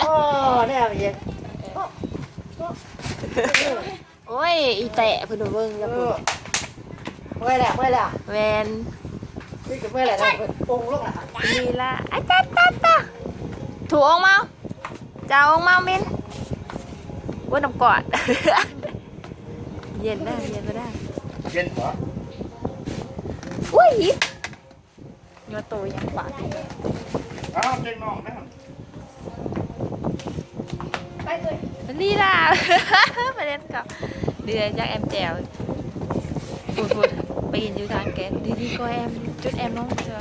โอ้เนี่ยมันยังโอ้ยอีแตะเพิ่นเบิ่งแล้วเพิ่น เมื่อไหร่ แวน นี่ก็เมื่อไหร่นะปงลูกอ่ะ ลีละอ่ะจ้าถูกออกมาจะเอาออกมามินว่าน้ำกอด เย็นได้เย็นก็ได้ เย็นเหรอ อุ้ยเนื้อโตยังปาก อ้าวเจ๊งน้องนะ ลีลา ไปเล่นกับเดือนจากแอมแจวพูดปีนอยู่ทางแกนดีๆก็แอมจุดแอมน้องเจอ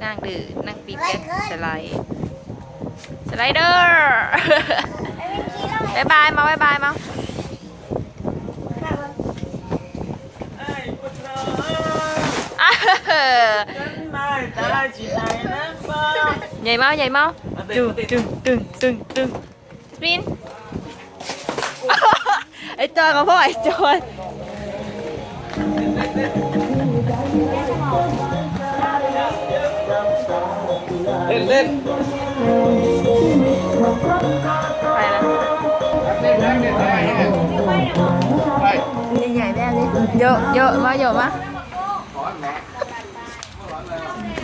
นางดื้อนางปีแก๊สสไลเดอร์บายบายมาบายบายมาใหญ่เมาตึงสปินไอจอยกับพ่อไอจอยเล่นไปแล้วใหญ่ๆแบบนี้เยอะมา